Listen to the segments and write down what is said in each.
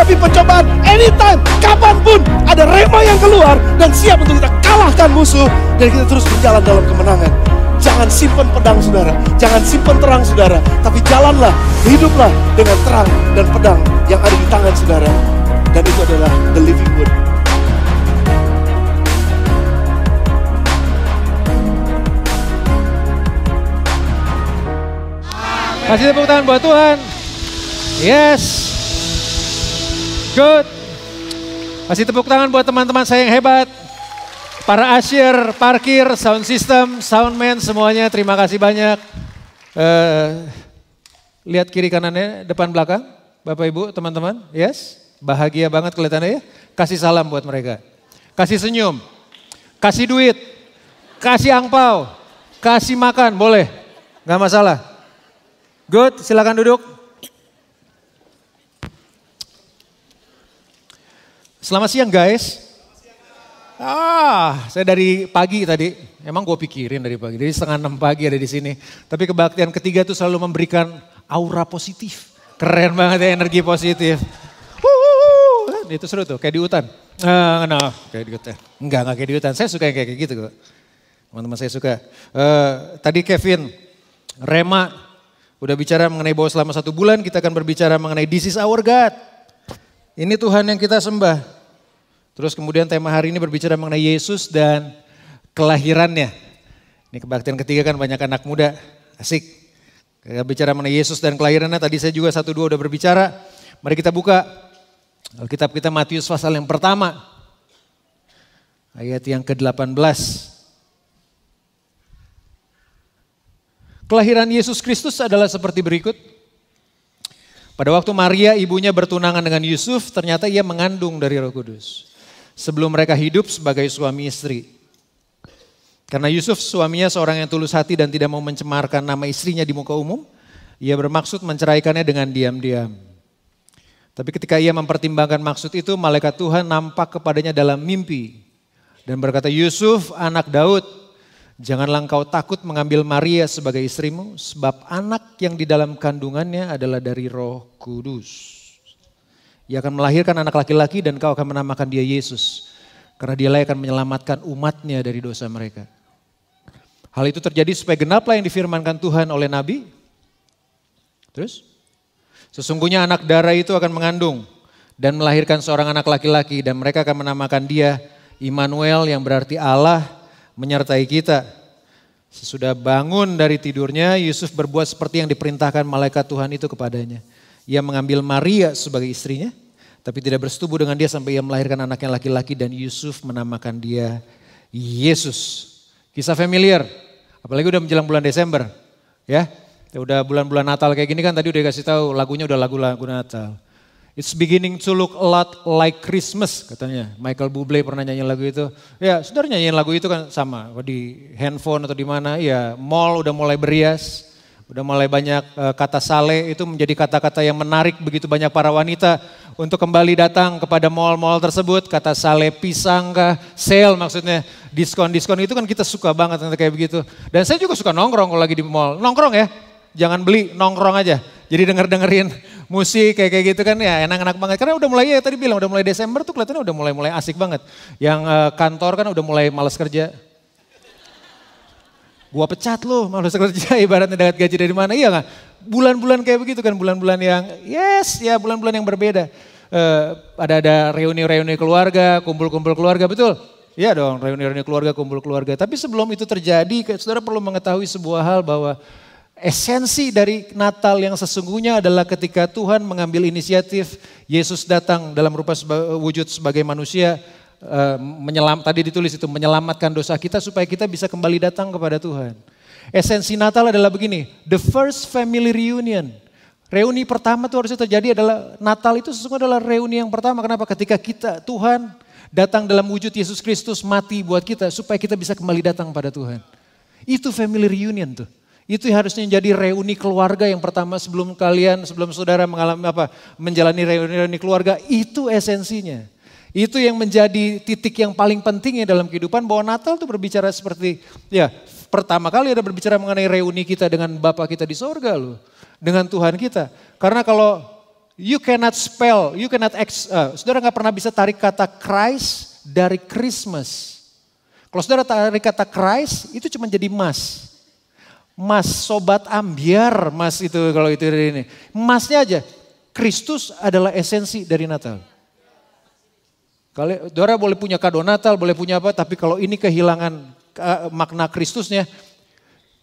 menghadapi pencobaan anytime, kapanpun ada rema yang keluar dan siap untuk kita kalahkan musuh dan kita terus berjalan dalam kemenangan. Jangan simpan pedang saudara, jangan simpan terang saudara, tapi jalanlah, hiduplah dengan terang dan pedang yang ada di tangan saudara. Dan itu adalah the living word. Kasih tepuk tangan buat Tuhan. Yes. Good. Kasih tepuk tangan buat teman-teman saya yang hebat. Para usher, parkir, sound system, soundman semuanya terima kasih banyak. Lihat kiri kanannya, depan belakang. Bapak Ibu, teman-teman. Yes. Bahagia banget kelihatannya ya. Kasih salam buat mereka. Kasih senyum. Kasih duit. Kasih angpau. Kasih makan, boleh. Gak masalah. Good, silakan duduk. Selamat siang guys. Saya dari pagi tadi. Emang gue pikirin dari pagi. Dari 5:30 pagi ada di sini. Tapi kebaktian ketiga tuh selalu memberikan aura positif. Keren banget ya, energi positif. Itu seru tuh, kayak di hutan. Kayak di hutan. Enggak kayak di hutan. Saya suka yang kayak gitu kok. Teman-teman saya suka. Tadi Kevin, Rema, udah bicara mengenai bahwa selama 1 bulan kita akan berbicara mengenai this is our God. Ini Tuhan yang kita sembah. Terus kemudian tema hari ini berbicara mengenai Yesus dan kelahirannya. Ini kebaktian ketiga kan banyak anak muda, asik. Kita bicara mengenai Yesus dan kelahirannya, tadi saya juga 1-2 udah berbicara. Mari kita buka Alkitab kita Matius pasal yang pertama. Ayat yang ke-18. Kelahiran Yesus Kristus adalah seperti berikut. Pada waktu Maria ibunya bertunangan dengan Yusuf, ternyata ia mengandung dari Roh Kudus. Sebelum mereka hidup sebagai suami istri. Karena Yusuf suaminya seorang yang tulus hati dan tidak mau mencemarkan nama istrinya di muka umum, ia bermaksud menceraikannya dengan diam-diam. Tapi ketika ia mempertimbangkan maksud itu, malaikat Tuhan nampak kepadanya dalam mimpi. Dan berkata, Yusuf anak Daud, janganlah engkau takut mengambil Maria sebagai istrimu, sebab anak yang di dalam kandungannya adalah dari Roh Kudus. Ia akan melahirkan anak laki-laki dan kau akan menamakan dia Yesus. Karena dialah yang akan menyelamatkan umatnya dari dosa mereka. Hal itu terjadi supaya genaplah yang difirmankan Tuhan oleh Nabi. Terus? Sesungguhnya anak darah itu akan mengandung dan melahirkan seorang anak laki-laki. Dan mereka akan menamakan dia Immanuel yang berarti Allah menyertai kita. Sesudah bangun dari tidurnya, Yusuf berbuat seperti yang diperintahkan malaikat Tuhan itu kepadanya. Ia mengambil Maria sebagai istrinya, tapi tidak bersetubuh dengan dia sampai ia melahirkan anaknya laki-laki dan Yusuf menamakan dia Yesus. Kisah familiar, apalagi udah menjelang bulan Desember. Ya, udah bulan-bulan Natal kayak gini kan tadi udah kasih tahu lagunya udah lagu-lagu Natal. It's beginning to look a lot like Christmas katanya. Michael Bublé pernah nyanyiin lagu itu. Ya, saudara nyanyiin lagu itu kan sama di handphone atau di mana. Ya, mall udah mulai berias. Udah mulai banyak kata sale itu menjadi kata-kata yang menarik begitu banyak para wanita untuk kembali datang kepada mall-mall tersebut. Kata sale pisang kah, sale maksudnya diskon-diskon itu kan kita suka banget kayak begitu. Dan saya juga suka nongkrong kalau lagi di mall. Nongkrong ya, jangan beli, nongkrong aja. Jadi dengerin musik kayak gitu kan ya enak-enak banget. Karena udah mulai ya tadi bilang udah mulai Desember tuh kelihatannya udah mulai asik banget. Yang kantor kan udah mulai malas kerja. Gua pecat lo, malas kerja ibaratnya dapat gaji dari mana, iya gak? Bulan-bulan kayak begitu kan, bulan-bulan yang bulan-bulan yang berbeda. Ada reuni-reuni keluarga, kumpul-kumpul keluarga, betul? Iya dong, reuni-reuni keluarga, kumpul keluarga. Tapi sebelum itu terjadi, saudara perlu mengetahui sebuah hal bahwa esensi dari Natal yang sesungguhnya adalah ketika Tuhan mengambil inisiatif, Yesus datang dalam rupa wujud sebagai manusia, tadi ditulis itu menyelamatkan dosa kita supaya kita bisa kembali datang kepada Tuhan. Esensi Natal adalah begini, the first family reunion. Reuni pertama itu harusnya terjadi adalah Natal itu sesungguhnya adalah reuni yang pertama. Kenapa? Ketika Tuhan datang dalam wujud Yesus Kristus mati buat kita supaya kita bisa kembali datang pada Tuhan. Itu family reunion tuh. Itu harusnya jadi reuni keluarga yang pertama sebelum saudara menjalani reuni keluarga, itu esensinya. Itu yang menjadi titik yang paling pentingnya dalam kehidupan bahwa Natal itu berbicara seperti pertama kali ada berbicara mengenai reuni kita dengan Bapa kita di sorga loh. Dengan Tuhan kita. Karena kalau You cannot spell, saudara nggak pernah bisa tarik kata Christ dari Christmas. Kalau saudara tarik kata Christ, itu cuma jadi mas. Mas, sobat ambiar, mas itu kalau itu ini. Masnya aja, Kristus adalah esensi dari Natal. Kalau saudara boleh punya kado Natal, boleh punya apa, tapi kalau ini kehilangan makna Kristusnya,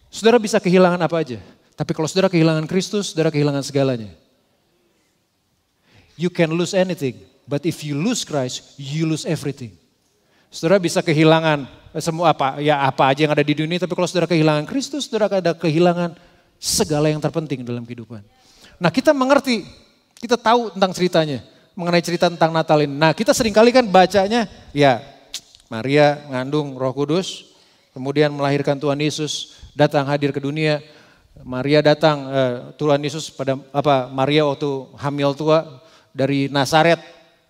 saudara bisa kehilangan apa aja. Tapi kalau saudara kehilangan Kristus, saudara kehilangan segalanya. You can lose anything, but if you lose Christ, you lose everything. Saudara bisa kehilangan semua apa aja yang ada di dunia, tapi kalau saudara kehilangan Kristus, saudara ada kehilangan segala yang terpenting dalam kehidupan. Nah, kita mengerti, kita tahu tentang ceritanya, mengenai cerita tentang Natal ini. Nah, kita seringkali kan bacanya, ya Maria mengandung Roh Kudus, kemudian melahirkan Tuhan Yesus, datang hadir ke dunia. Maria datang, Tuhan Yesus Maria waktu hamil tua dari Nazaret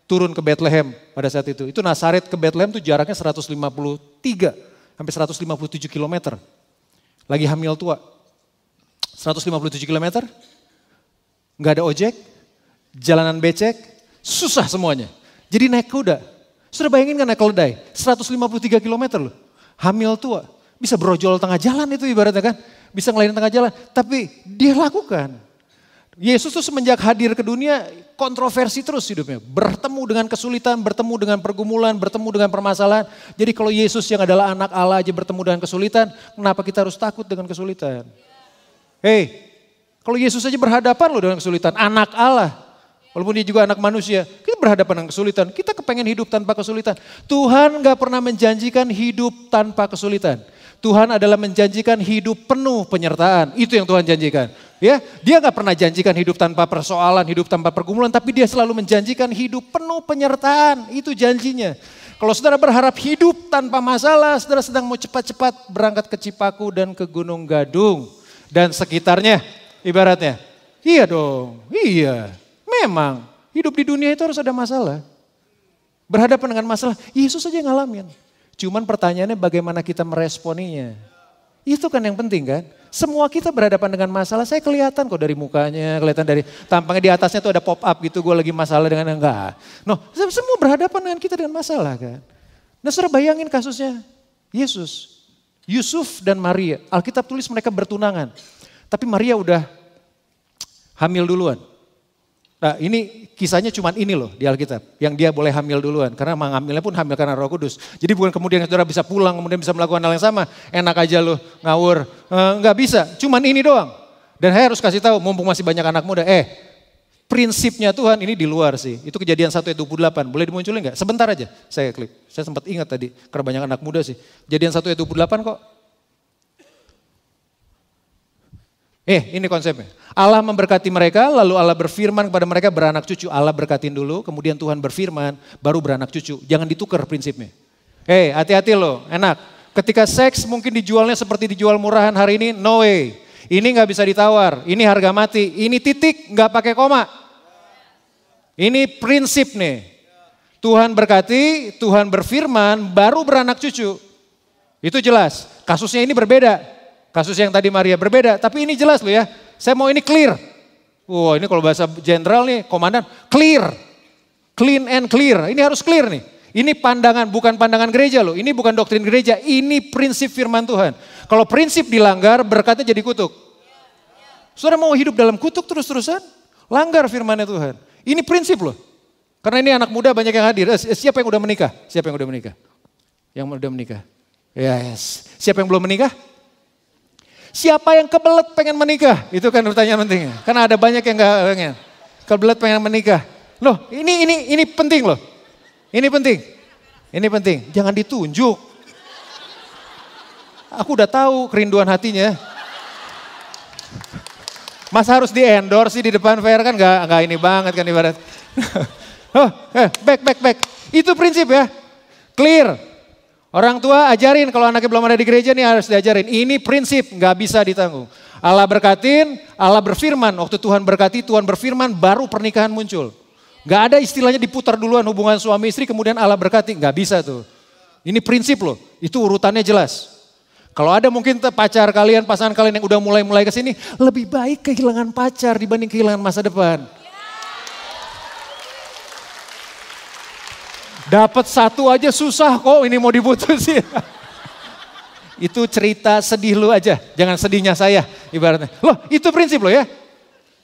turun ke Bethlehem pada saat itu. Itu Nazaret ke Bethlehem itu jaraknya 153 sampai 157 km. Lagi hamil tua. 157 km, nggak ada ojek, jalanan becek, susah semuanya. Jadi naik kuda. Sudah bayangin kan naik keledai, 153 km loh. Hamil tua, bisa brojol tengah jalan itu ibaratnya kan. Bisa ngelainin tengah jalan, tapi dia lakukan. Yesus tuh semenjak hadir ke dunia kontroversi terus hidupnya. Bertemu dengan kesulitan, bertemu dengan pergumulan, bertemu dengan permasalahan. Jadi kalau Yesus yang adalah anak Allah aja bertemu dengan kesulitan, kenapa kita harus takut dengan kesulitan? Kalau Yesus aja berhadapan loh dengan kesulitan, anak Allah. Walaupun dia juga anak manusia, kita berhadapan dengan kesulitan. Kita kepengen hidup tanpa kesulitan. Tuhan gak pernah menjanjikan hidup tanpa kesulitan. Tuhan adalah menjanjikan hidup penuh penyertaan. Itu yang Tuhan janjikan. Ya, dia gak pernah janjikan hidup tanpa persoalan, hidup tanpa pergumulan, tapi dia selalu menjanjikan hidup penuh penyertaan. Itu janjinya. Kalau saudara berharap hidup tanpa masalah, saudara sedang mau cepat-cepat berangkat ke Cipaku dan ke Gunung Gadung dan sekitarnya, ibaratnya. Iya dong, iya. Memang hidup di dunia itu harus ada masalah. Berhadapan dengan masalah, Yesus saja ngalamin. Cuman pertanyaannya bagaimana kita meresponinya. Itu kan yang penting kan. Semua kita berhadapan dengan masalah, saya kelihatan kok dari mukanya, kelihatan dari tampangnya di atasnya tuh ada pop up gitu, gue lagi masalah dengan enggak. Semua berhadapan dengan kita dengan masalah kan. Nah saudara bayangin kasusnya Yesus, Yusuf dan Maria. Alkitab tulis mereka bertunangan. Tapi Maria udah hamil duluan. Nah ini kisahnya cuma ini loh di Alkitab. Yang dia boleh hamil duluan. Karena hamilnya pun hamil karena Roh Kudus. Jadi bukan kemudian saudara bisa pulang, kemudian bisa melakukan hal yang sama. Enak aja loh ngawur. Nggak bisa, cuman ini doang. Dan saya harus kasih tahu, mumpung masih banyak anak muda. Prinsipnya Tuhan ini di luar sih. Itu Kejadian 1 ayat 28. Boleh dimunculin nggak? Sebentar aja saya klik. Saya sempat ingat tadi, karena banyak anak muda sih. Kejadian 1 ayat 28 kok. Ini konsepnya. Allah memberkati mereka, lalu Allah berfirman kepada mereka beranak cucu. Allah berkatin dulu, kemudian Tuhan berfirman, baru beranak cucu. Jangan ditukar prinsipnya. Hati-hati loh, enak. Ketika seks mungkin dijualnya seperti dijual murahan hari ini, no way. Ini gak bisa ditawar, ini harga mati, ini titik gak pakai koma. Ini prinsip nih. Tuhan berkati, Tuhan berfirman, baru beranak cucu. Itu jelas, kasusnya ini berbeda. Kasus yang tadi Maria berbeda, tapi ini jelas loh ya. Saya mau ini clear. Ini kalau bahasa jenderal nih, komandan, clear. Clean and clear, ini harus clear nih. Ini pandangan, bukan pandangan gereja loh. Ini bukan doktrin gereja, ini prinsip firman Tuhan. Kalau prinsip dilanggar, berkatnya jadi kutuk. Saudara mau hidup dalam kutuk terus-terusan? Langgar firmannya Tuhan. Ini prinsip loh. Karena ini anak muda banyak yang hadir. Siapa yang udah menikah? Siapa yang udah menikah? Yang udah menikah? Yes. Siapa yang belum menikah? Siapa yang kebelet pengen menikah? Itu kan pertanyaan pentingnya. Karena ada banyak yang gak pengen. Kebelet pengen menikah. Loh ini penting loh. Ini penting. Ini penting. Jangan ditunjuk. Aku udah tahu kerinduan hatinya. Masa harus di-endorse sih di depan fair kan gak ini banget kan ibarat. Back. Itu prinsip ya. Clear. Orang tua ajarin kalau anaknya belum ada di gereja nih harus diajarin. Ini prinsip gak bisa ditanggung. Allah berkatin, Allah berfirman. Waktu Tuhan berkati, Tuhan berfirman baru pernikahan muncul. Gak ada istilahnya diputar duluan hubungan suami istri kemudian Allah berkati. Gak bisa tuh. Ini prinsip loh, itu urutannya jelas. Kalau ada mungkin pacar kalian, pasangan kalian yang udah mulai ke sini. Lebih baik kehilangan pacar dibanding kehilangan masa depan. Dapat satu aja susah kok ini mau diputusin. Itu cerita sedih lu aja, jangan sedihnya saya ibaratnya. Loh itu prinsip lo ya.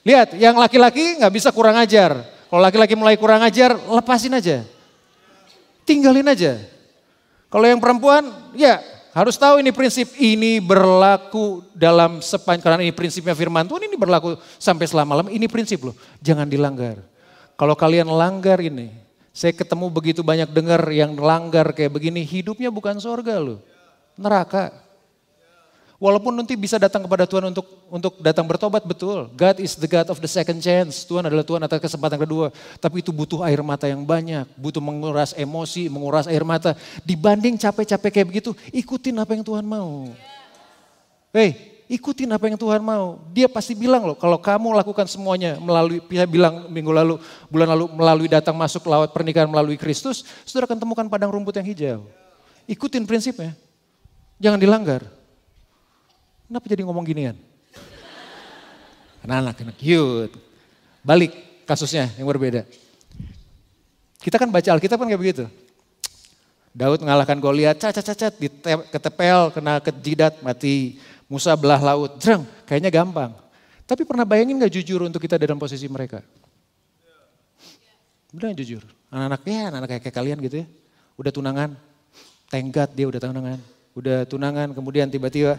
Lihat yang laki-laki gak bisa kurang ajar. Kalau laki-laki mulai kurang ajar, lepasin aja. Tinggalin aja. Kalau yang perempuan ya harus tahu ini prinsip, ini berlaku dalam karena ini prinsipnya firman Tuhan, ini berlaku sampai selama-lamanya, ini prinsip loh. Jangan dilanggar. Kalau kalian langgar ini, saya ketemu begitu banyak dengar yang langgar kayak begini, hidupnya bukan surga loh. Neraka. Walaupun nanti bisa datang kepada Tuhan untuk datang bertobat, betul. God is the God of the second chance. Tuhan adalah Tuhan atas kesempatan kedua. Tapi itu butuh air mata yang banyak. Butuh menguras emosi, menguras air mata. Dibanding capek-capek kayak begitu, ikutin apa yang Tuhan mau. Ikutin apa yang Tuhan mau. Dia pasti bilang loh, kalau kamu lakukan semuanya melalui, dia bilang bulan lalu, melalui datang masuk lewat pernikahan melalui Kristus, saudara akan temukan padang rumput yang hijau. Ikutin prinsipnya. Jangan dilanggar. Kenapa jadi ngomong ginian? Anak-anak cute. Balik kasusnya yang berbeda. Kita kan baca Alkitab kan kayak begitu. Daud mengalahkan Goliat, cacat, ketepel, kena ke jidat, mati. Musa belah laut, jreng, kayaknya gampang. Tapi pernah bayangin gak jujur untuk kita dalam posisi mereka? Udah jujur. Anak-anak kayak kalian gitu ya. Udah tunangan, tenggat dia udah tunangan. Udah tunangan kemudian tiba-tiba.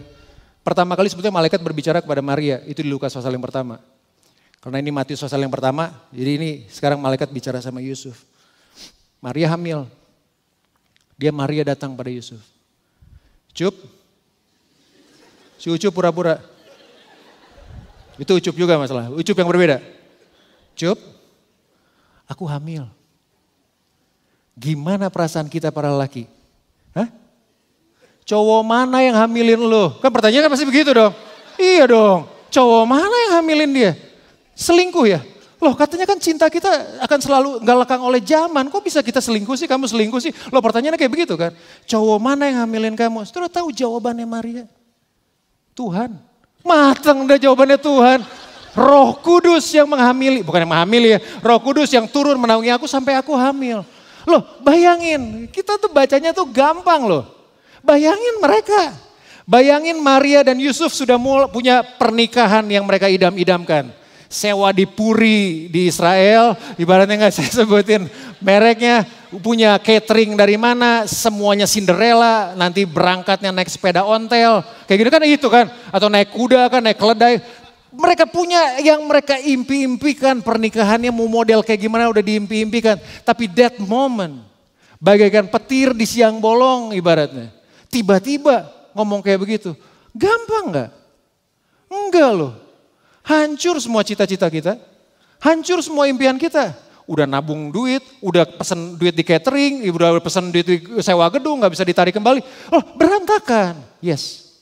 Pertama kali sebetulnya malaikat berbicara kepada Maria, itu di Lukas pasal yang pertama. Karena ini Matius pasal yang pertama, jadi ini sekarang malaikat bicara sama Yusuf. Maria hamil. Maria datang pada Yusuf. Cup. Si Ucup pura-pura. Itu Ucup juga masalah, Ucup yang berbeda. Cup, aku hamil. Gimana perasaan kita para lelaki? Hah? Cowok mana yang hamilin lo? Kan pertanyaan kan pasti begitu dong. Iya dong, cowok mana yang hamilin dia? Selingkuh ya? Loh katanya kan cinta kita akan selalu gak lekang oleh zaman. Kok bisa kita selingkuh sih, kamu selingkuh sih? Loh pertanyaannya kayak begitu kan. Cowok mana yang hamilin kamu? Saudara tahu jawabannya Maria? Tuhan. Matang udah jawabannya Tuhan. Roh Kudus yang menghamili, bukan yang menghamili ya. Roh Kudus yang turun menaungi aku sampai aku hamil. Loh bayangin, kita tuh bacanya tuh gampang loh. Bayangin mereka. Bayangin Maria dan Yusuf sudah punya pernikahan yang mereka idam-idamkan. Sewa di puri di Israel, ibaratnya gak saya sebutin mereknya, punya catering dari mana, semuanya Cinderella, nanti berangkatnya naik sepeda ontel, kayak gitu kan itu kan, atau naik kuda kan, naik keledai. Mereka punya yang mereka impi-impikan, pernikahannya mau model kayak gimana udah diimpi-impikan. Tapi that moment, bagaikan petir di siang bolong ibaratnya. Tiba-tiba ngomong kayak begitu, gampang gak? Enggak loh. Hancur semua cita-cita kita, hancur semua impian kita. Udah nabung duit, udah pesen duit di catering, udah pesen duit di sewa gedung, gak bisa ditarik kembali. Oh berantakan, yes.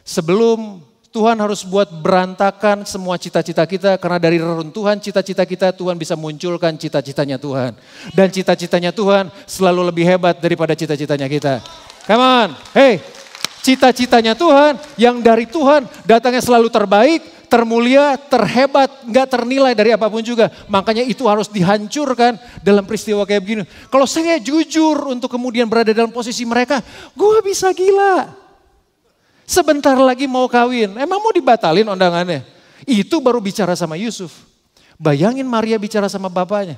Sebelum Tuhan harus buat berantakan semua cita-cita kita, karena dari reruntuhan cita-cita kita Tuhan bisa munculkan cita-citanya Tuhan. Dan cita-citanya Tuhan selalu lebih hebat daripada cita-citanya kita. Come on, hey, cita-citanya Tuhan yang dari Tuhan datangnya selalu terbaik, termulia, terhebat, gak ternilai dari apapun juga. Makanya itu harus dihancurkan dalam peristiwa kayak begini. Kalau saya jujur untuk kemudian berada dalam posisi mereka, gue bisa gila. Sebentar lagi mau kawin, emang mau dibatalin undangannya? Itu baru bicara sama Yusuf. Bayangin Maria bicara sama bapaknya.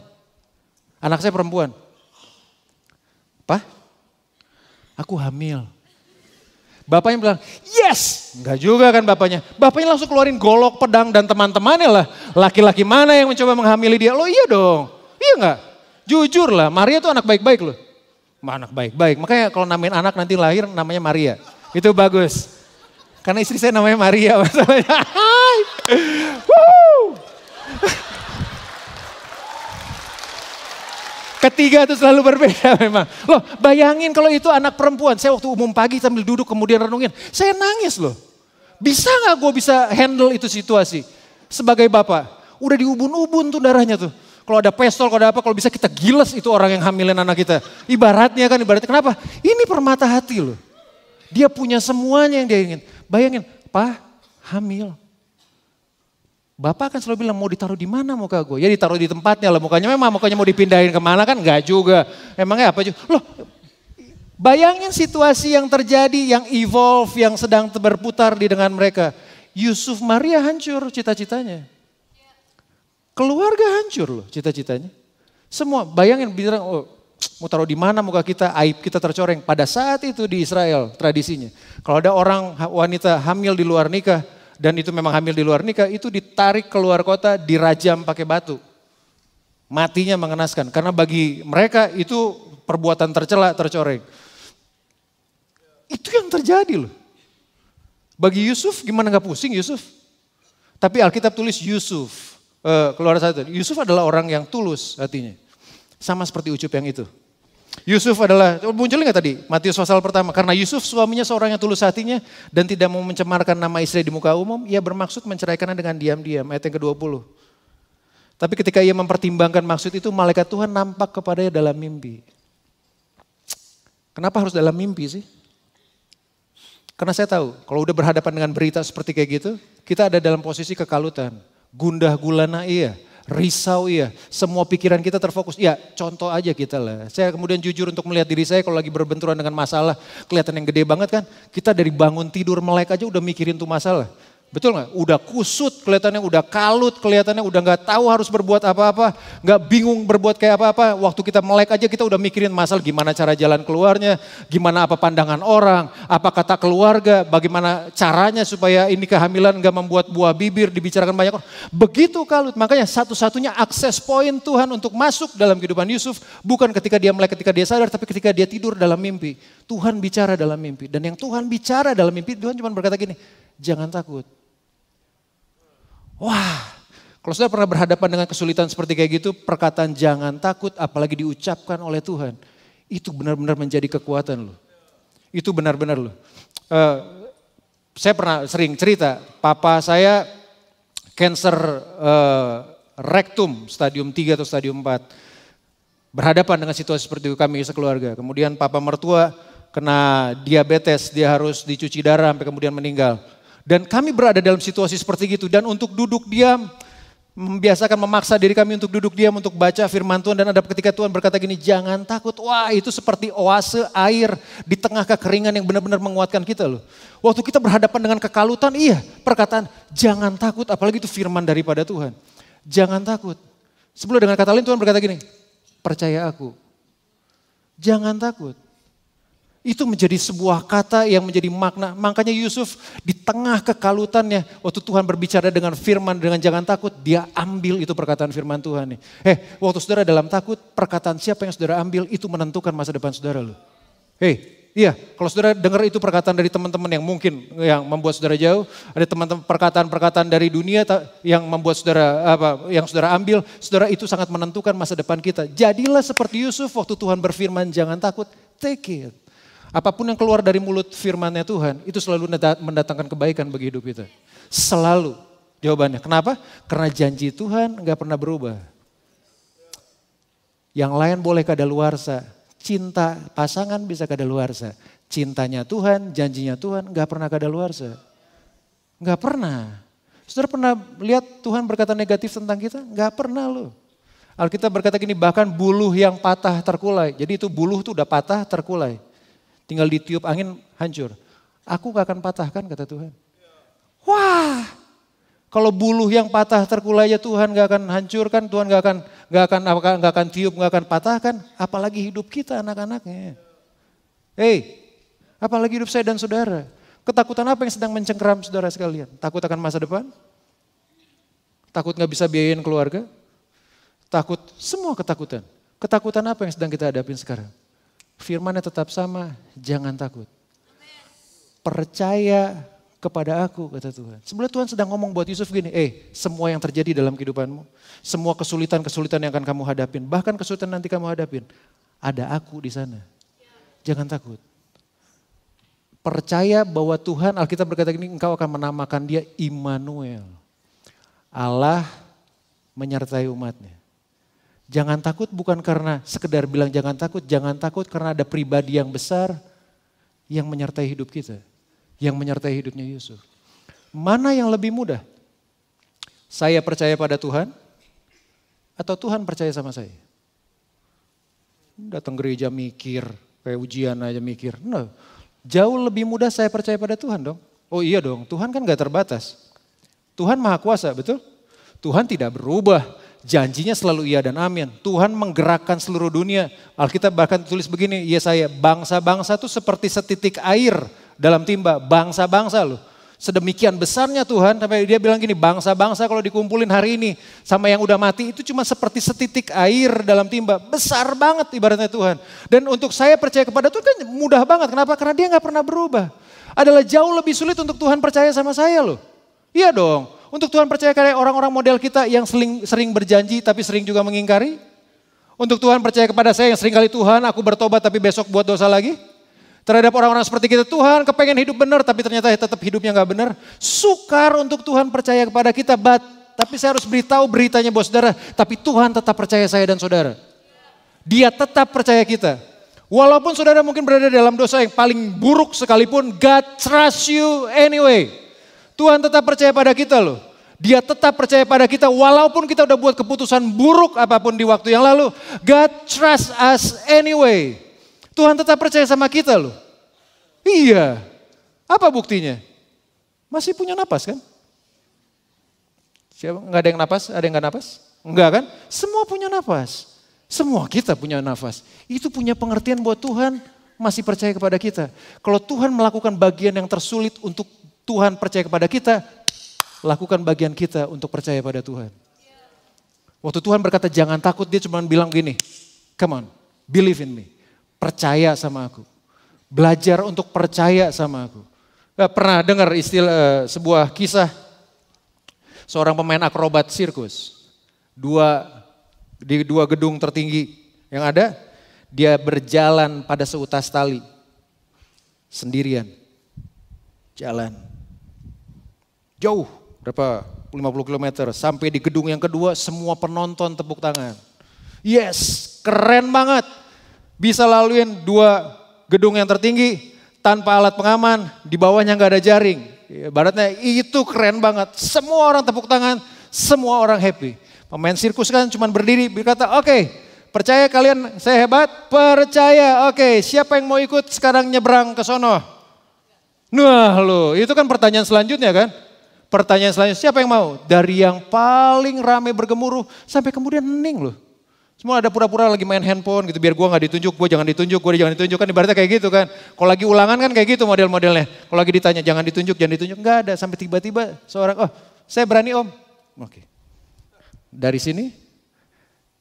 Anak saya perempuan. Pak, aku hamil. Bapaknya bilang, yes! Enggak juga kan bapaknya. Bapaknya langsung keluarin golok, pedang dan teman-temannya lah. Laki-laki mana yang mencoba menghamili dia? Lo iya dong. Iya enggak? Jujur lah, Maria tuh anak baik-baik loh. Anak baik-baik. Makanya kalau namain anak nanti lahir namanya Maria. Itu bagus. Karena istri saya namanya Maria. Masalahnya. Ketiga itu selalu berbeda memang. Loh bayangin kalau itu anak perempuan. Saya waktu umum pagi sambil duduk kemudian renungin. Saya nangis loh. Bisa gak gue bisa handle itu situasi? Sebagai bapak. Udah diubun-ubun tuh darahnya tuh. Kalau ada pistol, kalau ada apa, kalau bisa kita giles itu orang yang hamilin anak kita. Ibaratnya kenapa? Ini permata hati loh. Dia punya semuanya yang dia ingin. Bayangin, Pak hamil. Bapak kan selalu bilang mau ditaruh di mana muka gue? Ya ditaruh di tempatnya lah mukanya. Memang mukanya mau dipindahin kemana kan? Enggak juga. Emangnya apa juga? Loh, bayangin situasi yang terjadi, yang evolve, yang sedang berputar di dengan mereka. Yusuf Maria hancur cita-citanya. Keluarga hancur loh cita-citanya. Semua bayangin bilang, oh, mau taruh di mana muka kita, aib kita tercoreng. Pada saat itu di Israel tradisinya. Kalau ada orang wanita hamil di luar nikah, dan itu memang hamil di luar nikah, itu ditarik keluar kota, dirajam pakai batu. Matinya mengenaskan, karena bagi mereka itu perbuatan tercela, tercoreng. Itu yang terjadi loh. Bagi Yusuf gimana gak pusing Yusuf? Tapi Alkitab tulis Yusuf, keluar satu. Yusuf adalah orang yang tulus hatinya. Sama seperti Ucup yang itu. Yusuf adalah, munculnya gak tadi? Matius pasal pertama. Karena Yusuf suaminya seorang yang tulus hatinya dan tidak mau mencemarkan nama istri di muka umum. Ia bermaksud menceraikannya dengan diam-diam. Ayat yang ke-20. Tapi ketika ia mempertimbangkan maksud itu, malaikat Tuhan nampak kepadanya dalam mimpi. Kenapa harus dalam mimpi sih? Karena saya tahu, kalau udah berhadapan dengan berita seperti kayak gitu, kita ada dalam posisi kekalutan. Gundah gulana iya. Risau iya, semua pikiran kita terfokus. Ya contoh aja kita lah. Saya kemudian jujur untuk melihat diri saya kalau lagi berbenturan dengan masalah. Kelihatan yang gede banget kan. Kita dari bangun tidur melek aja udah mikirin tuh masalah. Betul gak? Udah kusut kelihatannya, udah kalut kelihatannya, udah gak tahu harus berbuat apa-apa. Gak bingung berbuat kayak apa-apa. Waktu kita melek aja kita udah mikirin masalah gimana cara jalan keluarnya. Gimana apa pandangan orang, apa kata keluarga, bagaimana caranya supaya ini kehamilan gak membuat buah bibir dibicarakan banyak orang. Begitu kalut, makanya satu-satunya akses poin Tuhan untuk masuk dalam kehidupan Yusuf. Bukan ketika dia melek, ketika dia sadar, tapi ketika dia tidur dalam mimpi. Tuhan bicara dalam mimpi. Dan yang Tuhan bicara dalam mimpi, Tuhan cuma berkata gini, jangan takut. Wah, kalau saudara pernah berhadapan dengan kesulitan seperti kayak gitu, perkataan jangan takut apalagi diucapkan oleh Tuhan. Itu benar-benar menjadi kekuatan loh. Itu benar-benar loh. Saya pernah sering cerita, papa saya cancer rektum stadium 3 atau stadium 4. Berhadapan dengan situasi seperti itu kami sekeluarga. Kemudian papa mertua kena diabetes, dia harus dicuci darah sampai kemudian meninggal. Dan kami berada dalam situasi seperti itu. Dan untuk duduk diam, membiasakan memaksa diri kami untuk duduk diam, untuk baca firman Tuhan. Dan ada ketika Tuhan berkata gini, jangan takut. Wah itu seperti oase air di tengah kekeringan yang benar-benar menguatkan kita loh. Waktu kita berhadapan dengan kekalutan, iya perkataan jangan takut. Apalagi itu firman daripada Tuhan. Jangan takut. Sebelum dengan kata lain Tuhan berkata gini, percaya aku. Jangan takut. Itu menjadi sebuah kata yang menjadi makna. Makanya Yusuf di tengah kekalutannya, waktu Tuhan berbicara dengan firman, dengan jangan takut, dia ambil itu perkataan firman Tuhan nih. Waktu saudara dalam takut, perkataan siapa yang saudara ambil itu menentukan masa depan saudara loh. Iya, kalau saudara dengar itu perkataan dari teman-teman yang mungkin yang membuat saudara jauh, ada teman-teman perkataan-perkataan dari dunia yang membuat saudara yang saudara ambil, saudara itu sangat menentukan masa depan kita. Jadilah seperti Yusuf waktu Tuhan berfirman jangan takut, take it. Apapun yang keluar dari mulut firman-Nya Tuhan, itu selalu mendatangkan kebaikan bagi hidup kita. Selalu jawabannya. Kenapa? Karena janji Tuhan enggak pernah berubah. Yang lain boleh kadaluarsa, cinta pasangan bisa kadaluarsa. Cintanya Tuhan, janjinya Tuhan enggak pernah kadaluarsa. Enggak pernah. Saudara pernah lihat Tuhan berkata negatif tentang kita? Enggak pernah loh. Alkitab berkata gini, bahkan buluh yang patah terkulai. Jadi itu buluh itu udah patah terkulai. Tinggal ditiup angin hancur. Aku gak akan patahkan kata Tuhan. Wah, kalau buluh yang patah terkulai ya Tuhan gak akan hancurkan, Tuhan gak akan tiup, gak akan patahkan. Apalagi hidup kita anak-anaknya. Apalagi hidup saya dan saudara. Ketakutan apa yang sedang mencengkeram saudara sekalian? Takut akan masa depan? Takut gak bisa biayain keluarga? Takut, semua ketakutan. Ketakutan apa yang sedang kita hadapin sekarang? Firman-Nya tetap sama, jangan takut. Percaya kepada aku, kata Tuhan. Sebenarnya Tuhan sedang ngomong buat Yusuf gini, semua yang terjadi dalam kehidupanmu, semua kesulitan-kesulitan yang akan kamu hadapin, bahkan kesulitan nanti kamu hadapin, ada aku di sana. Jangan takut. Percaya bahwa Tuhan, Alkitab berkata gini, engkau akan menamakan dia Immanuel. Allah menyertai umatnya. Jangan takut bukan karena sekedar bilang jangan takut karena ada pribadi yang besar yang menyertai hidup kita. Yang menyertai hidupnya Yusuf. Mana yang lebih mudah? Saya percaya pada Tuhan atau Tuhan percaya sama saya? Datang gereja mikir, kayak ujian aja mikir. Nah, jauh lebih mudah saya percaya pada Tuhan dong. Oh iya dong, Tuhan kan gak terbatas. Tuhan maha kuasa, betul? Tuhan tidak berubah, janjinya selalu iya dan amin. Tuhan menggerakkan seluruh dunia. Alkitab bahkan tulis begini, Yesaya, bangsa-bangsa itu seperti setitik air dalam timba, bangsa-bangsa loh. Sedemikian besarnya Tuhan, sampai dia bilang gini, bangsa-bangsa kalau dikumpulin hari ini sama yang udah mati itu cuma seperti setitik air dalam timba. Besar banget ibaratnya Tuhan. Dan untuk saya percaya kepada Tuhan kan mudah banget. Kenapa? Karena dia gak pernah berubah. Adalah jauh lebih sulit untuk Tuhan percaya sama saya loh. Iya dong. Untuk Tuhan percaya kayak orang-orang model kita yang sering berjanji tapi sering juga mengingkari. Untuk Tuhan percaya kepada saya yang sering kali Tuhan aku bertobat tapi besok buat dosa lagi. Terhadap orang-orang seperti kita, Tuhan kepengen hidup benar tapi ternyata tetap hidupnya gak benar. Sukar untuk Tuhan percaya kepada kita, tapi saya harus beritahu beritanya buat saudara. Tapi Tuhan tetap percaya saya dan saudara. Dia tetap percaya kita. Walaupun saudara mungkin berada dalam dosa yang paling buruk sekalipun, God trust you anyway. Tuhan tetap percaya pada kita loh. Dia tetap percaya pada kita walaupun kita udah buat keputusan buruk apapun di waktu yang lalu. God trust us anyway. Tuhan tetap percaya sama kita loh. Iya. Apa buktinya? Masih punya napas kan? Siapa? Nggak ada yang napas? Ada yang nggak napas? Enggak kan? Semua punya napas. Semua kita punya nafas. Itu punya pengertian buat Tuhan masih percaya kepada kita. Kalau Tuhan melakukan bagian yang tersulit untuk Tuhan percaya kepada kita, lakukan bagian kita untuk percaya pada Tuhan. Waktu Tuhan berkata jangan takut, dia cuma bilang gini, come on, believe in me. Percaya sama aku. Belajar untuk percaya sama aku. Pernah dengar istilah sebuah kisah seorang pemain akrobat sirkus. Di dua gedung tertinggi yang ada, dia berjalan pada seutas tali. Sendirian. Jalan. Jauh, berapa? 50 km. Sampai di gedung yang kedua semua penonton tepuk tangan. Yes, keren banget. Bisa laluin dua gedung yang tertinggi tanpa alat pengaman, di bawahnya gak ada jaring. Ibaratnya itu keren banget. Semua orang tepuk tangan, semua orang happy. Pemain sirkus kan cuma berdiri berkata, oke, percaya kalian saya hebat? Percaya, oke, siapa yang mau ikut sekarang nyebrang ke sono? Nah loh, itu kan pertanyaan selanjutnya kan? Pertanyaan selanjutnya, siapa yang mau? Dari yang paling ramai bergemuruh sampai kemudian hening loh. Semua ada pura-pura lagi main handphone gitu, biar gue gak ditunjuk, gue jangan ditunjuk, kan ibaratnya kayak gitu kan. Kalau lagi ulangan kan kayak gitu model-modelnya. Kalau lagi ditanya jangan ditunjuk, gak ada. Sampai tiba-tiba seorang, oh saya berani om. Oke. Dari sini,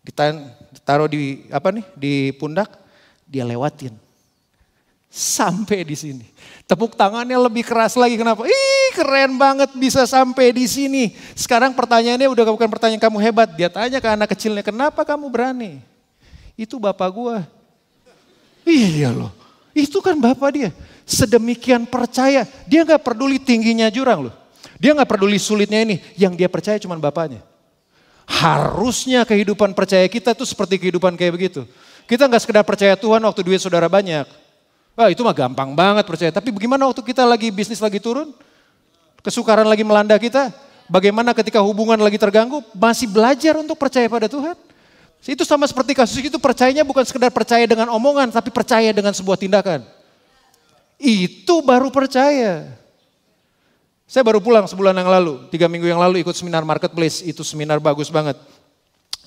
ditaruh di pundak, dia lewatin. Sampai di sini. Tepuk tangannya lebih keras lagi, kenapa? Ih keren banget bisa sampai di sini. Sekarang pertanyaannya udah bukan pertanyaan kamu hebat. Dia tanya ke anak kecilnya, kenapa kamu berani? Itu bapak gua. Iya loh, itu kan bapak dia. Sedemikian percaya, dia gak peduli tingginya jurang loh. Dia gak peduli sulitnya ini, yang dia percaya cuma bapaknya. Harusnya kehidupan percaya kita tuh seperti kehidupan kayak begitu. Kita gak sekedar percaya Tuhan waktu duit saudara banyak. Wah itu mah gampang banget percaya. Tapi bagaimana waktu kita lagi bisnis lagi turun? Kesukaran lagi melanda kita? Bagaimana ketika hubungan lagi terganggu? Masih belajar untuk percaya pada Tuhan? Itu sama seperti kasus itu, percayanya bukan sekedar percaya dengan omongan, tapi percaya dengan sebuah tindakan. Itu baru percaya. Saya baru pulang sebulan yang lalu, 3 minggu yang lalu ikut seminar marketplace. Itu seminar bagus banget.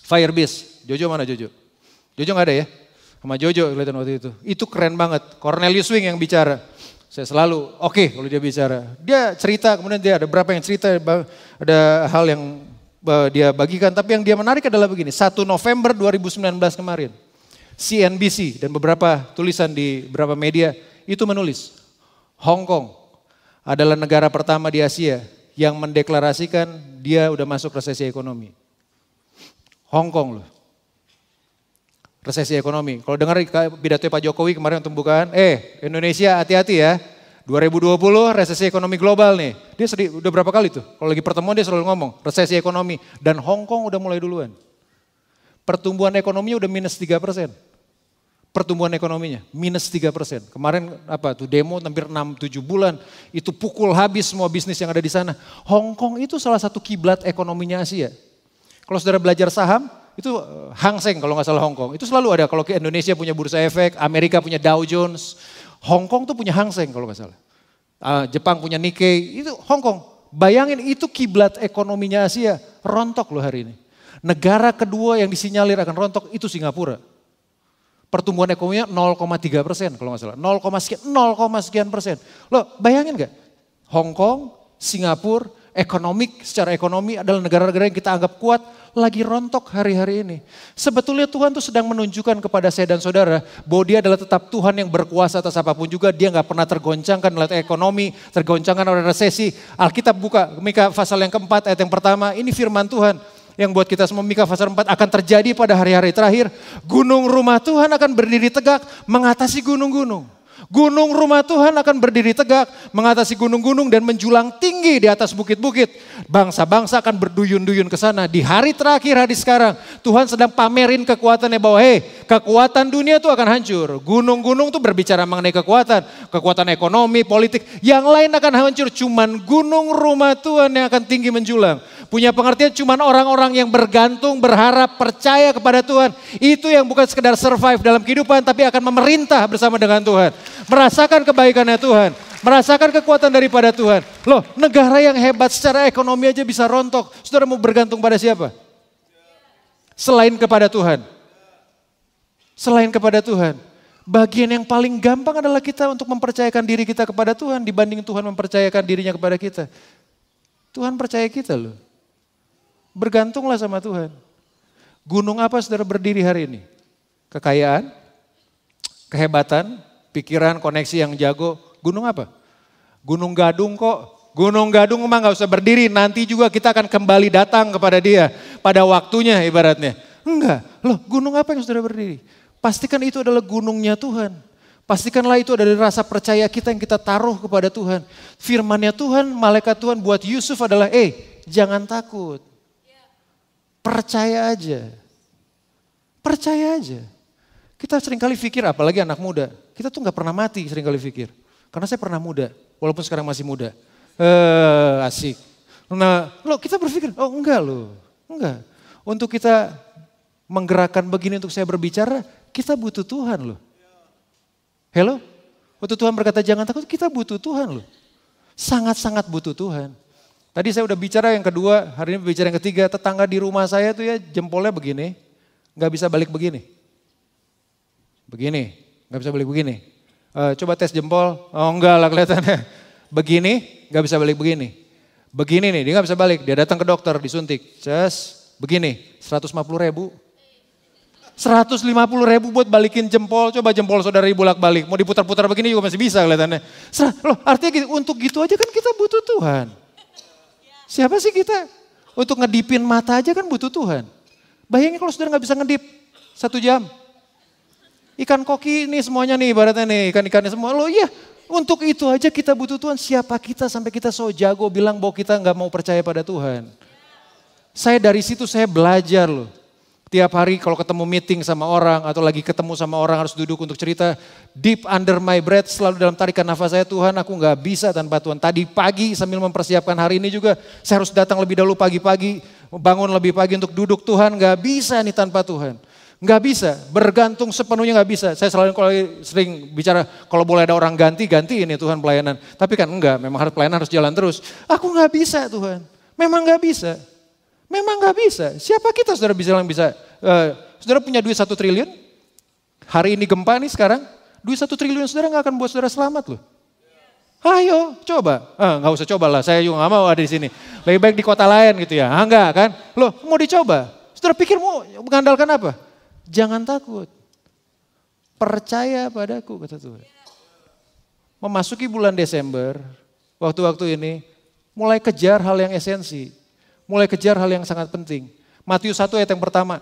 Firebiz. Jojo mana Jojo? Jojo gak ada ya? Sama Jojo kelihatan waktu itu. Itu keren banget. Cornelius Wing yang bicara. Saya selalu oke kalau dia bicara. Dia cerita, kemudian dia ada berapa yang cerita, ada hal yang dia bagikan. Tapi yang dia menarik adalah begini, 1 November 2019 kemarin. CNBC dan beberapa tulisan di beberapa media itu menulis. Hong Kong adalah negara pertama di Asia yang mendeklarasikan dia udah masuk resesi ekonomi. Hong Kong loh. Resesi ekonomi. Kalau dengar pidato Pak Jokowi kemarin untuk pembukaan, Indonesia hati-hati ya. 2020 resesi ekonomi global nih. Dia udah berapa kali tuh? Kalau lagi pertemuan dia selalu ngomong resesi ekonomi. Dan Hong Kong udah mulai duluan. Pertumbuhan ekonominya udah minus 3%. pertumbuhan ekonominya, minus 3%. Kemarin demo hampir 6-7 bulan, itu pukul habis semua bisnis yang ada di sana. Hong Kong itu salah satu kiblat ekonominya Asia. Kalau saudara belajar saham, itu Hang Seng kalau nggak salah Hong Kong. Itu selalu ada, kalau ke Indonesia punya Bursa Efek, Amerika punya Dow Jones, Hong Kong tuh punya Hang Seng kalau nggak salah. Jepang punya Nikkei, itu Hong Kong. Bayangin itu kiblat ekonominya Asia, rontok loh hari ini. Negara kedua yang disinyalir akan rontok itu Singapura. Pertumbuhan ekonominya 0,3% kalau nggak salah. 0, sekian persen. Loh bayangin nggak? Hong Kong, Singapura, secara ekonomi adalah negara-negara yang kita anggap kuat, lagi rontok hari-hari ini. Sebetulnya Tuhan tuh sedang menunjukkan kepada saya dan saudara bahwa dia adalah tetap Tuhan yang berkuasa atas apapun juga. Dia nggak pernah tergoncangkan oleh ekonomi, tergoncangkan oleh resesi. Alkitab buka Mika pasal yang keempat ayat yang pertama, ini firman Tuhan. Yang buat kita semua, Mika pasal 4 akan terjadi pada hari-hari terakhir. Gunung rumah Tuhan akan berdiri tegak mengatasi gunung-gunung. Gunung rumah Tuhan akan berdiri tegak mengatasi gunung-gunung dan menjulang tinggi di atas bukit-bukit. Bangsa-bangsa akan berduyun-duyun ke sana. Di hari terakhir, hari sekarang, Tuhan sedang pamerin kekuatannya bahwa kekuatan dunia itu akan hancur. Gunung-gunung itu berbicara mengenai kekuatan ekonomi, politik. Yang lain akan hancur, cuman gunung rumah Tuhan yang akan tinggi menjulang. Punya pengertian cuman orang-orang yang bergantung, berharap, percaya kepada Tuhan. Itu yang bukan sekedar survive dalam kehidupan, tapi akan memerintah bersama dengan Tuhan. Merasakan kebaikannya Tuhan, merasakan kekuatan daripada Tuhan. Loh, negara yang hebat secara ekonomi aja bisa rontok. Saudara mau bergantung pada siapa? Selain kepada Tuhan. Selain kepada Tuhan. Bagian yang paling gampang adalah kita untuk mempercayakan diri kita kepada Tuhan dibanding Tuhan mempercayakan dirinya kepada kita. Tuhan percaya kita loh. Bergantunglah sama Tuhan. Gunung apa saudara berdiri hari ini? Kekayaan, kehebatan, pikiran, koneksi yang jago. Gunung apa? Gunung Gadung kok. Gunung Gadung emang gak usah berdiri. Nanti juga kita akan kembali datang kepada dia. Pada waktunya ibaratnya. Enggak. Loh gunung apa yang saudara berdiri? Pastikan itu adalah gunungnya Tuhan. Pastikanlah itu adalah rasa percaya kita yang kita taruh kepada Tuhan. Firmannya Tuhan, malaikat Tuhan buat Yusuf adalah jangan takut. Percaya aja. Percaya aja. Kita seringkali pikir, apalagi anak muda, kita tuh gak pernah mati seringkali pikir. Karena saya pernah muda, walaupun sekarang masih muda. Asik. Nah, kita berpikir, enggak. Untuk kita menggerakkan begini untuk saya berbicara, kita butuh Tuhan loh. Hello? Waktu Tuhan berkata jangan takut, kita butuh Tuhan loh. Sangat-sangat butuh Tuhan. Tadi saya udah bicara yang kedua, hari ini bicara yang ketiga, tetangga di rumah saya tuh ya jempolnya begini, gak bisa balik begini. Begini, gak bisa balik begini. Coba tes jempol, enggak lah kelihatannya. Begini, gak bisa balik begini. Begini nih, dia gak bisa balik, dia datang ke dokter disuntik. Begini, 150.000. 150.000 buat balikin jempol, coba jempol saudara bolak-balik. Mau diputar-putar begini juga masih bisa kelihatannya. Artinya gitu, untuk gitu aja kan kita butuh Tuhan. Siapa sih kita? Untuk ngedipin mata aja kan butuh Tuhan. Bayangin kalau saudara gak bisa ngedip 1 jam. Ikan koki nih semuanya nih ibaratnya nih, ikan-ikannya semua. Untuk itu aja kita butuh Tuhan. Siapa kita sampai kita so jago bilang bahwa kita gak mau percaya pada Tuhan. Saya dari situ saya belajar loh. Tiap hari kalau ketemu meeting sama orang atau lagi ketemu sama orang harus duduk untuk cerita. Deep under my breath selalu dalam tarikan nafas saya, Tuhan aku gak bisa tanpa Tuhan. Tadi pagi sambil mempersiapkan hari ini juga saya harus datang lebih dahulu pagi-pagi. Bangun lebih pagi untuk duduk, Tuhan gak bisa nih tanpa Tuhan. Gak bisa, bergantung sepenuhnya gak bisa. Saya selalu sering bicara kalau boleh ada orang ganti ini Tuhan pelayanan. Tapi kan enggak, memang harus pelayanan harus jalan terus. Aku gak bisa Tuhan, memang gak bisa. Memang gak bisa. Siapa kita saudara bilang bisa? Saudara punya duit 1 triliun. Hari ini gempa nih sekarang. Duit 1 triliun saudara gak akan buat saudara selamat loh. Ayo coba. Gak usah coba lah. Saya juga gak mau ada di sini. Lebih baik di kota lain gitu ya. Enggak kan. Loh mau dicoba. Saudara pikir mau mengandalkan apa? Jangan takut. Percaya padaku kata Tuhan. Memasuki bulan Desember. Waktu-waktu ini. Mulai kejar hal yang esensi. Mulai kejar hal yang sangat penting. Matius 1 ayat yang pertama.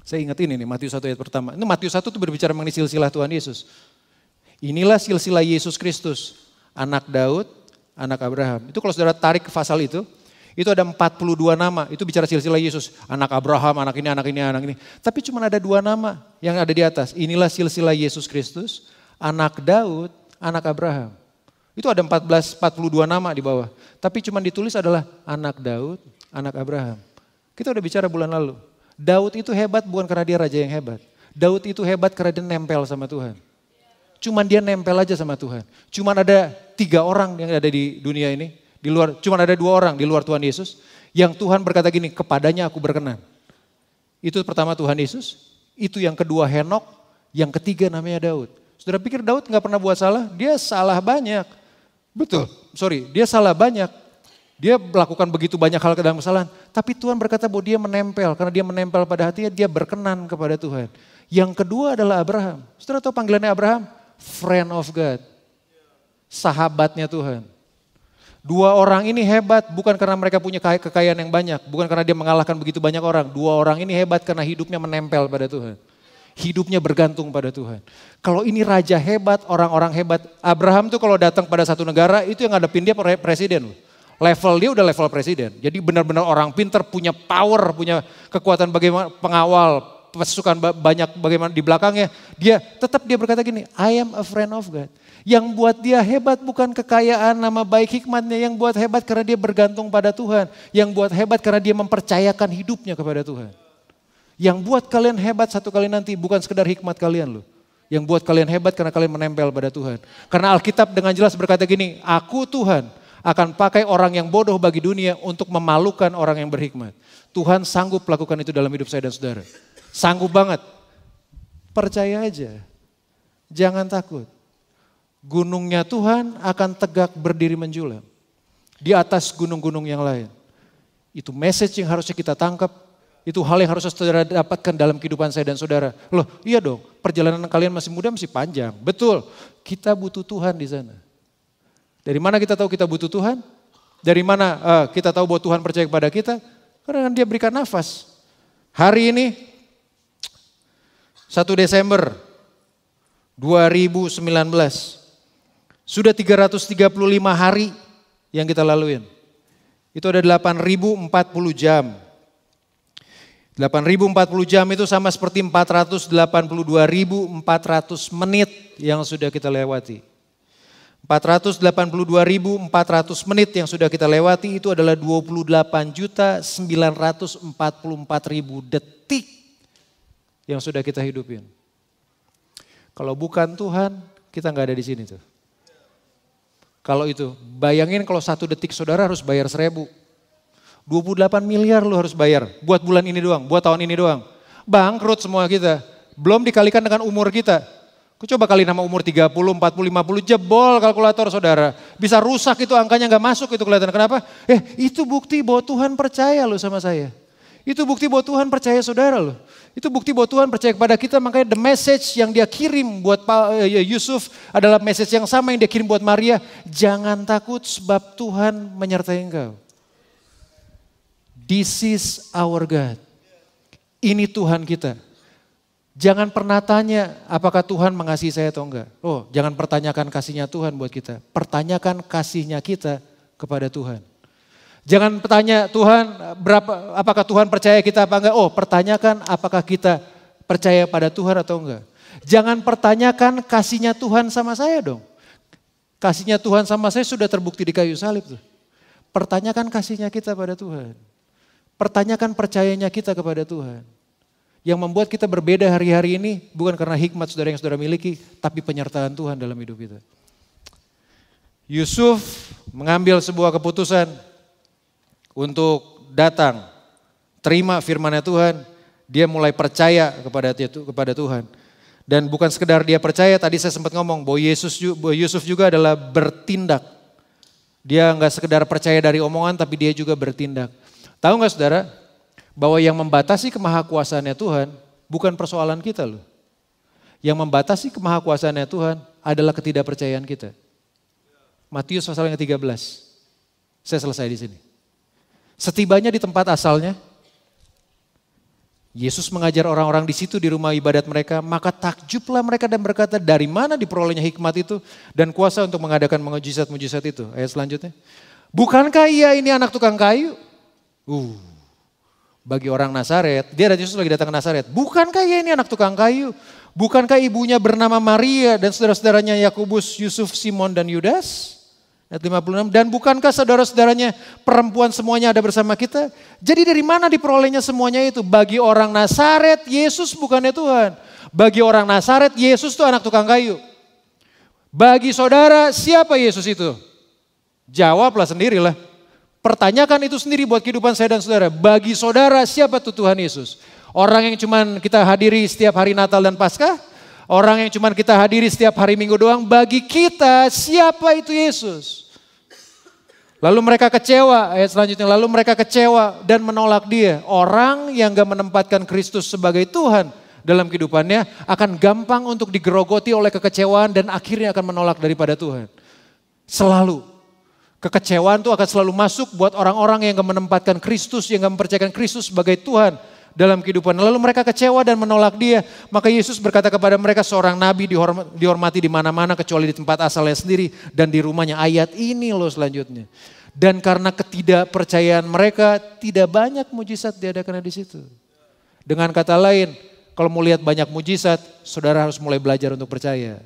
Saya ingat ini nih, Matius 1 ayat pertama. Ini Matius 1 itu berbicara mengenai silsilah Tuhan Yesus. Inilah silsilah Yesus Kristus. Anak Daud, anak Abraham. Itu kalau saudara tarik ke pasal itu Itu ada 42 nama, itu bicara silsilah Yesus. Anak Abraham, anak ini, anak ini, anak ini. Tapi cuma ada 2 nama yang ada di atas. Inilah silsilah Yesus Kristus, anak Daud, anak Abraham. Itu ada 42 nama di bawah. Tapi cuma ditulis adalah anak Daud, anak Abraham. Kita udah bicara bulan lalu. Daud itu hebat bukan karena dia raja yang hebat. Daud itu hebat karena dia nempel sama Tuhan. Cuman dia nempel aja sama Tuhan. Cuman ada 3 orang yang ada di dunia ini. Cuman ada 2 orang di luar Tuhan Yesus. Yang Tuhan berkata gini, kepadanya aku berkenan. Itu pertama Tuhan Yesus. Itu yang kedua Henok. Yang ketiga namanya Daud. Saudara pikir Daud gak pernah buat salah? Dia salah banyak. Betul, dia salah banyak. Dia melakukan begitu banyak hal ke dalam kesalahan. Tapi Tuhan berkata bahwa dia menempel. Karena dia menempel pada hatinya, dia berkenan kepada Tuhan. Yang kedua adalah Abraham. Saudara tahu panggilannya Abraham? Friend of God. Sahabatnya Tuhan. 2 orang ini hebat bukan karena mereka punya kekayaan yang banyak. Bukan karena dia mengalahkan begitu banyak orang. 2 orang ini hebat karena hidupnya menempel pada Tuhan. Hidupnya bergantung pada Tuhan. Kalau ini raja hebat, orang-orang hebat. Abraham tuh kalau datang pada satu negara itu yang ngadepin dia presiden. Level dia udah level presiden. Jadi benar-benar orang pinter, punya power, punya kekuatan bagaimana pengawal, pasukan banyak bagaimana di belakangnya. Dia berkata gini, I am a friend of God. Yang buat dia hebat bukan kekayaan, nama baik, hikmatnya. Yang buat hebat karena dia bergantung pada Tuhan. Yang buat hebat karena dia mempercayakan hidupnya kepada Tuhan. Yang buat kalian hebat satu kali nanti bukan sekedar hikmat kalian loh. Yang buat kalian hebat karena kalian menempel pada Tuhan. Karena Alkitab dengan jelas berkata gini, aku Tuhan akan pakai orang yang bodoh bagi dunia untuk memalukan orang yang berhikmat. Tuhan sanggup melakukan itu dalam hidup saya dan saudara. Sanggup banget. Percaya aja. Jangan takut. Gunungnya Tuhan akan tegak berdiri menjulang. Di atas gunung-gunung yang lain. Itu message yang harusnya kita tangkap. Itu hal yang harusnya saudara dapatkan dalam kehidupan saya dan saudara. Loh iya dong, perjalanan kalian masih muda masih panjang. Betul, kita butuh Tuhan di sana. Dari mana kita tahu kita butuh Tuhan? Dari mana kita tahu bahwa Tuhan percaya kepada kita? Karena dia berikan nafas. Hari ini 1 Desember 2019. Sudah 335 hari yang kita laluin. Itu ada 8.040 jam. 8.040 jam itu sama seperti 482.400 menit yang sudah kita lewati. 482.400 menit yang sudah kita lewati itu adalah 28.944.000 detik yang sudah kita hidupin. Kalau bukan Tuhan, kita nggak ada di sini tuh. Kalau itu, bayangin kalau 1 detik saudara harus bayar 1.000. 28 miliar lu harus bayar buat bulan ini doang, buat tahun ini doang. Bangkrut semua kita. Belum dikalikan dengan umur kita. Coba kali nama umur 30, 40, 50 jebol kalkulator saudara. Bisa rusak itu angkanya gak masuk itu kelihatan. Kenapa? Itu bukti bahwa Tuhan percaya lo sama saya. Itu bukti bahwa Tuhan percaya saudara lo. Itu bukti bahwa Tuhan percaya kepada kita. Makanya the message yang dia kirim buat Yusuf adalah message yang sama yang dia kirim buat Maria. Jangan takut sebab Tuhan menyertai engkau. This is our God. Ini Tuhan kita. Jangan pernah tanya apakah Tuhan mengasihi saya atau enggak. Oh, jangan pertanyakan kasihnya Tuhan buat kita. Pertanyakan kasihnya kita kepada Tuhan. Jangan bertanya Tuhan apakah Tuhan percaya kita apa enggak. Oh, pertanyakan apakah kita percaya pada Tuhan atau enggak. Jangan pertanyakan kasihnya Tuhan sama saya dong. Kasihnya Tuhan sama saya sudah terbukti di kayu salib tuh. Pertanyakan kasihnya kita pada Tuhan. Pertanyakan percayanya kita kepada Tuhan. Yang membuat kita berbeda hari-hari ini bukan karena hikmat saudara yang saudara miliki, tapi penyertaan Tuhan dalam hidup kita. Yusuf mengambil sebuah keputusan untuk datang, terima firman-Nya Tuhan, dia mulai percaya kepada Tuhan. Dan bukan sekedar dia percaya, tadi saya sempat ngomong bahwa Yusuf juga adalah bertindak. Dia enggak sekedar percaya dari omongan, tapi dia juga bertindak. Tahu nggak saudara, bahwa yang membatasi kemahakuasaannya Tuhan bukan persoalan kita loh. Yang membatasi kemahakuasaannya Tuhan adalah ketidakpercayaan kita. Matius pasal yang ke-13. Saya selesai di sini. Setibanya di tempat asalnya, Yesus mengajar orang-orang di situ di rumah ibadat mereka, maka takjublah mereka dan berkata, dari mana diperolehnya hikmat itu dan kuasa untuk mengadakan mukjizat-mukjizat itu. Ayat selanjutnya. Bukankah ia ini anak tukang kayu? Bagi orang Nazaret, dia dan Yesus lagi datang ke Nazaret. Bukankah ia ini anak tukang kayu? Bukankah ibunya bernama Maria dan saudara-saudaranya Yakobus, Yusuf, Simon, dan Yudas? Ayat 56, dan bukankah saudara-saudaranya perempuan semuanya ada bersama kita? Jadi dari mana diperolehnya semuanya itu? Bagi orang Nazaret, Yesus bukannya Tuhan. Bagi orang Nazaret, Yesus itu anak tukang kayu. Bagi saudara, siapa Yesus itu? Jawablah sendirilah. Pertanyakan itu sendiri buat kehidupan saya dan saudara. Bagi saudara, siapa tuh Tuhan Yesus? Orang yang cuman kita hadiri setiap hari Natal dan Paskah? Orang yang cuman kita hadiri setiap hari Minggu doang? Bagi kita, siapa itu Yesus? Lalu mereka kecewa, ayat selanjutnya. Lalu mereka kecewa dan menolak dia. Orang yang gak menempatkan Kristus sebagai Tuhan dalam kehidupannya akan gampang untuk digerogoti oleh kekecewaan dan akhirnya akan menolak daripada Tuhan. Selalu. Kekecewaan itu akan selalu masuk buat orang-orang yang gak menempatkan Kristus, yang gak mempercayakan Kristus sebagai Tuhan dalam kehidupan. Lalu mereka kecewa dan menolak dia. Maka Yesus berkata kepada mereka, seorang nabi dihormati di mana-mana kecuali di tempat asalnya sendiri dan di rumahnya. Ayat ini loh selanjutnya. Dan karena ketidakpercayaan mereka, tidak banyak mujizat diadakan di situ. Dengan kata lain, kalau mau lihat banyak mujizat, saudara harus mulai belajar untuk percaya.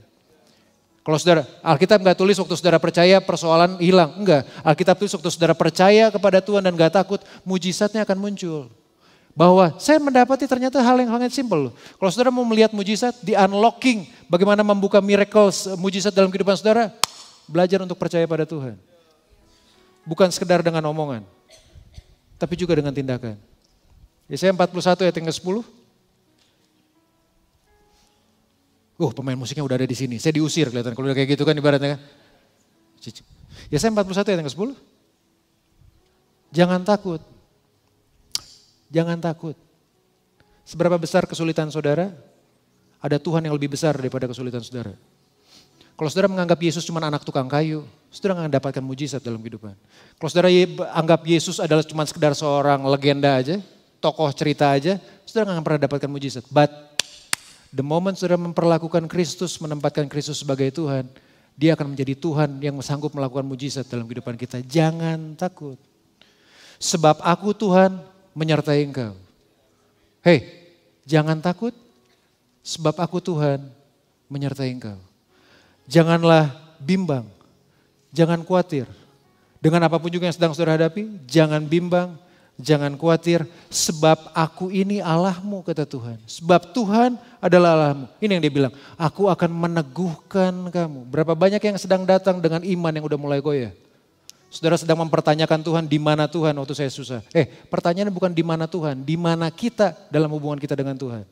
Kalau saudara, Alkitab gak tulis waktu saudara percaya persoalan hilang. Enggak, Alkitab tulis waktu saudara percaya kepada Tuhan dan gak takut, mujizatnya akan muncul. Bahwa saya mendapati ternyata hal yang sangat simpel. Kalau saudara mau melihat mujizat, di unlocking, bagaimana membuka miracles, mujizat dalam kehidupan saudara, belajar untuk percaya pada Tuhan. Bukan sekedar dengan omongan, tapi juga dengan tindakan. Yesaya 41 ayat yang ke-10. Pemain musiknya udah ada di sini. Saya diusir kelihatan kalau udah kayak gitu kan ibaratnya kan. Yesaya 41 ayat yang ke-10. Jangan takut. Jangan takut. Seberapa besar kesulitan saudara, ada Tuhan yang lebih besar daripada kesulitan saudara. Kalau saudara menganggap Yesus cuma anak tukang kayu, saudara nggak mendapatkan mujizat dalam kehidupan. Kalau saudara anggap Yesus adalah cuma sekedar seorang legenda aja, tokoh cerita aja, saudara nggak pernah dapatkan mujizat. But the moment saudara memperlakukan Kristus, menempatkan Kristus sebagai Tuhan, dia akan menjadi Tuhan yang sanggup melakukan mujizat dalam kehidupan kita. Jangan takut. Sebab aku Tuhan menyertai engkau. Hei, jangan takut. Sebab aku Tuhan menyertai engkau. Janganlah bimbang. Jangan khawatir. Dengan apapun juga yang sedang saudara hadapi, jangan bimbang. Jangan khawatir, sebab aku ini Allahmu, kata Tuhan. Sebab Tuhan adalah Allahmu. Ini yang dia bilang, aku akan meneguhkan kamu. Berapa banyak yang sedang datang dengan iman yang udah mulai goyah. Saudara sedang mempertanyakan Tuhan, di mana Tuhan waktu saya susah. Pertanyaannya bukan di mana Tuhan, di mana kita dalam hubungan kita dengan Tuhan.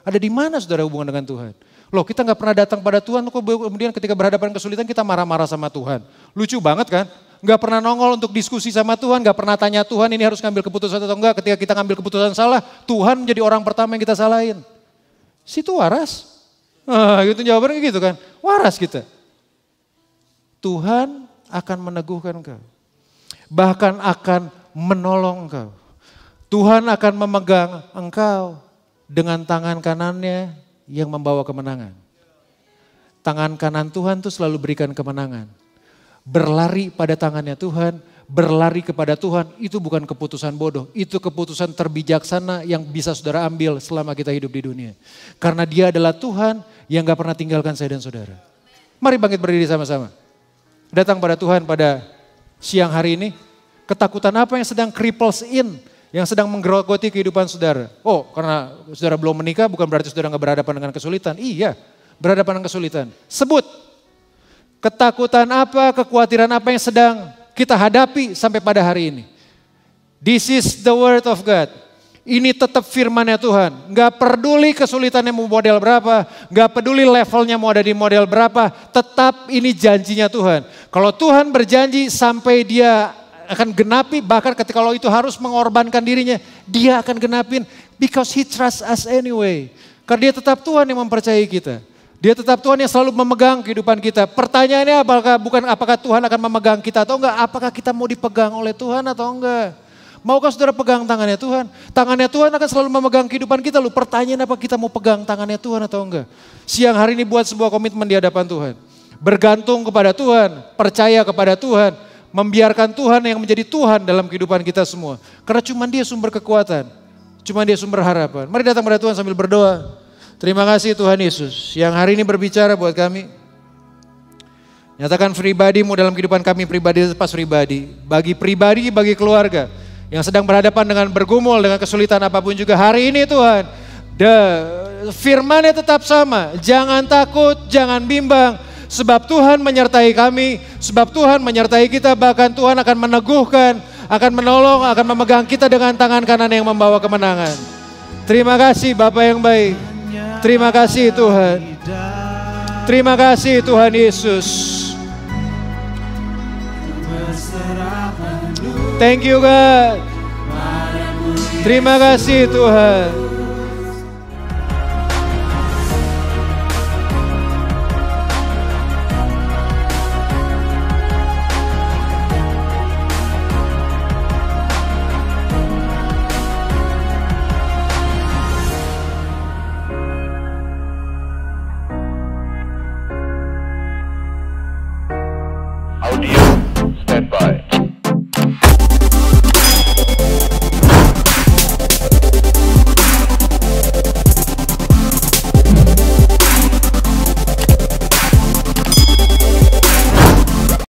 Ada di mana saudara hubungan dengan Tuhan? Loh, kita gak pernah datang pada Tuhan, kok kemudian ketika berhadapan kesulitan kita marah-marah sama Tuhan. Lucu banget kan? Gak pernah nongol untuk diskusi sama Tuhan, gak pernah tanya Tuhan ini harus ngambil keputusan atau enggak. Ketika kita ngambil keputusan salah, Tuhan menjadi orang pertama yang kita salahin. Situ waras. Gitu jawabannya gitu kan, waras kita. Tuhan akan meneguhkan engkau. Bahkan akan menolong engkau. Tuhan akan memegang engkau dengan tangan kanannya yang membawa kemenangan. Tangan kanan Tuhan tuh selalu berikan kemenangan. Berlari pada tangannya Tuhan, berlari kepada Tuhan, itu bukan keputusan bodoh. Itu keputusan terbijaksana yang bisa saudara ambil selama kita hidup di dunia. Karena dia adalah Tuhan yang gak pernah tinggalkan saya dan saudara. Mari bangkit berdiri sama-sama. Datang pada Tuhan pada siang hari ini. Ketakutan apa yang sedang cripples in, yang sedang menggerogoti kehidupan saudara? Karena saudara belum menikah bukan berarti saudara gak berhadapan dengan kesulitan. Iya, berhadapan dengan kesulitan. Sebut. Ketakutan apa, kekhawatiran apa yang sedang kita hadapi sampai pada hari ini. This is the word of God. Ini tetap firman-Nya Tuhan. Gak peduli kesulitannya mau model berapa, gak peduli levelnya mau ada di model berapa, tetap ini janjinya Tuhan. Kalau Tuhan berjanji sampai dia akan genapi, bahkan ketika kalau itu harus mengorbankan dirinya, dia akan genapin. Because he trusts us anyway. Karena dia tetap Tuhan yang mempercayai kita. Dia tetap Tuhan yang selalu memegang kehidupan kita. Pertanyaannya apakah Tuhan akan memegang kita atau enggak? Apakah kita mau dipegang oleh Tuhan atau enggak? Maukah saudara pegang tangannya Tuhan? Tangannya Tuhan akan selalu memegang kehidupan kita. Pertanyaan apa kita mau pegang tangannya Tuhan atau enggak? Siang hari ini buat sebuah komitmen di hadapan Tuhan. Bergantung kepada Tuhan, percaya kepada Tuhan. membiarkan Tuhan yang menjadi Tuhan dalam kehidupan kita semua. Karena cuma Dia sumber kekuatan, cuma Dia sumber harapan. Mari datang pada Tuhan sambil berdoa. Terima kasih Tuhan Yesus yang hari ini berbicara buat kami. Nyatakan pribadimu dalam kehidupan kami pribadi lepas pribadi. Bagi keluarga yang sedang berhadapan dengan bergumul dengan kesulitan apapun juga hari ini Tuhan. Firman-Nya tetap sama. Jangan takut, jangan bimbang. Sebab Tuhan menyertai kami, sebab Tuhan menyertai kita. Bahkan Tuhan akan meneguhkan, akan menolong, akan memegang kita dengan tangan kanan yang membawa kemenangan. Terima kasih Bapa yang baik. Terima kasih Tuhan. Terima kasih Tuhan Yesus. Thank you God. Terima kasih Tuhan. Audio standby.